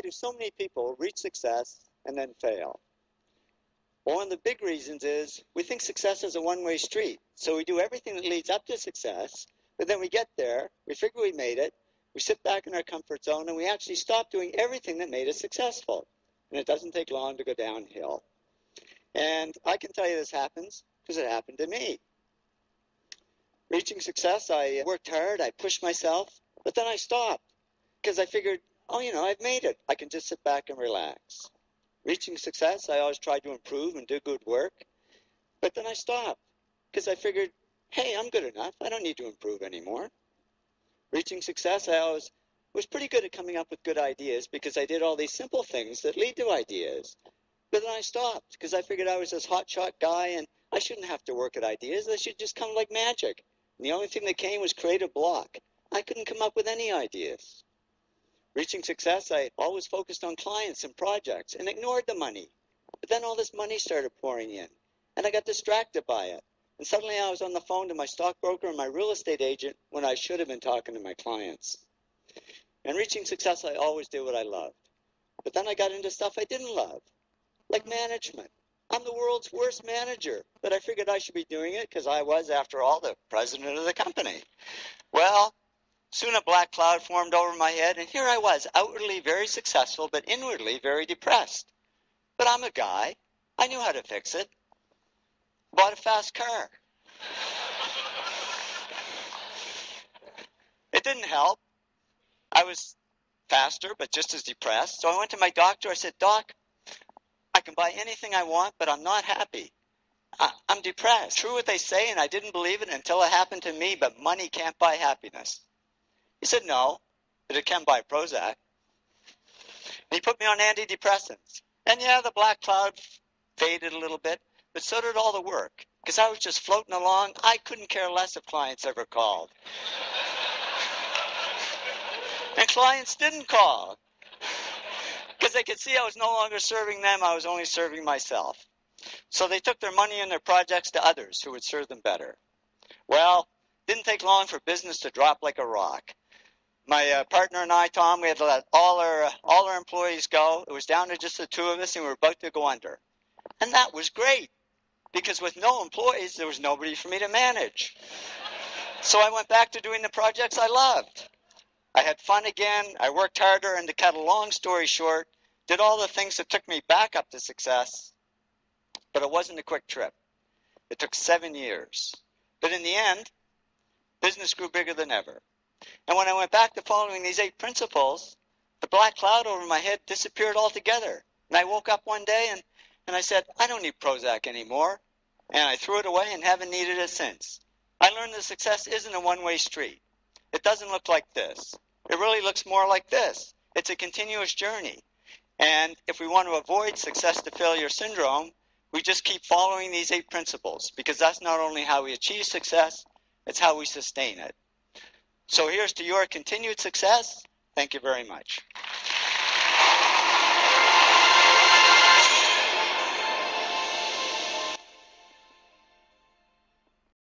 why do so many people reach success and then fail? Well, one of the big reasons is we think success is a one-way street. So we do everything that leads up to success, but then we get there, we figure we made it, we sit back in our comfort zone, and we actually stop doing everything that made us successful. And it doesn't take long to go downhill. And I can tell you this happens because it happened to me. Reaching success, I worked hard, I pushed myself, but then I stopped because I figured, oh, I've made it. I can just sit back and relax. Reaching success, I always tried to improve and do good work, but then I stopped because I figured, hey, I'm good enough. I don't need to improve anymore. Reaching success, I always was pretty good at coming up with good ideas because I did all these simple things that lead to ideas. But then I stopped because I figured I was this hotshot guy and I shouldn't have to work at ideas. They should just come like magic. And the only thing that came was creative block. I couldn't come up with any ideas. Reaching success, I always focused on clients and projects and ignored the money. But then all this money started pouring in, and I got distracted by it. And suddenly I was on the phone to my stockbroker and my real estate agent when I should have been talking to my clients. And reaching success, I always did what I loved. But then I got into stuff I didn't love, like management. I'm the world's worst manager, but I figured I should be doing it because I was, after all, the president of the company. Well, soon a black cloud formed over my head, and here I was, outwardly very successful, but inwardly very depressed. But I'm a guy. I knew how to fix it. Bought a fast car. It didn't help. I was faster, but just as depressed. So I went to my doctor. I said, Doc, I can buy anything I want, but I'm not happy. I'm depressed. True what they say, and I didn't believe it until it happened to me, but money can't buy happiness. He said, no, but it can buy Prozac. And he put me on antidepressants. And yeah, the black cloud faded a little bit, but so did all the work. Because I was just floating along. I couldn't care less if clients ever called. And clients didn't call. Because they could see I was no longer serving them, I was only serving myself. So they took their money and their projects to others who would serve them better. Well, didn't take long for business to drop like a rock. My partner and I, Tom, we had to let all our employees go. It was down to just the two of us, and we were about to go under. And that was great, because with no employees, there was nobody for me to manage. So I went back to doing the projects I loved. I had fun again, I worked harder, and to cut a long story short, did all the things that took me back up to success, but it wasn't a quick trip. It took 7 years. But in the end, business grew bigger than ever. And when I went back to following these 8 principles, the black cloud over my head disappeared altogether. And I woke up one day and I said, I don't need Prozac anymore. And I threw it away and haven't needed it since. I learned that success isn't a one-way street. It doesn't look like this. It really looks more like this. It's a continuous journey. And if we want to avoid success to failure syndrome, we just keep following these 8 principles, because that's not only how we achieve success, it's how we sustain it. So here's to your continued success. Thank you very much.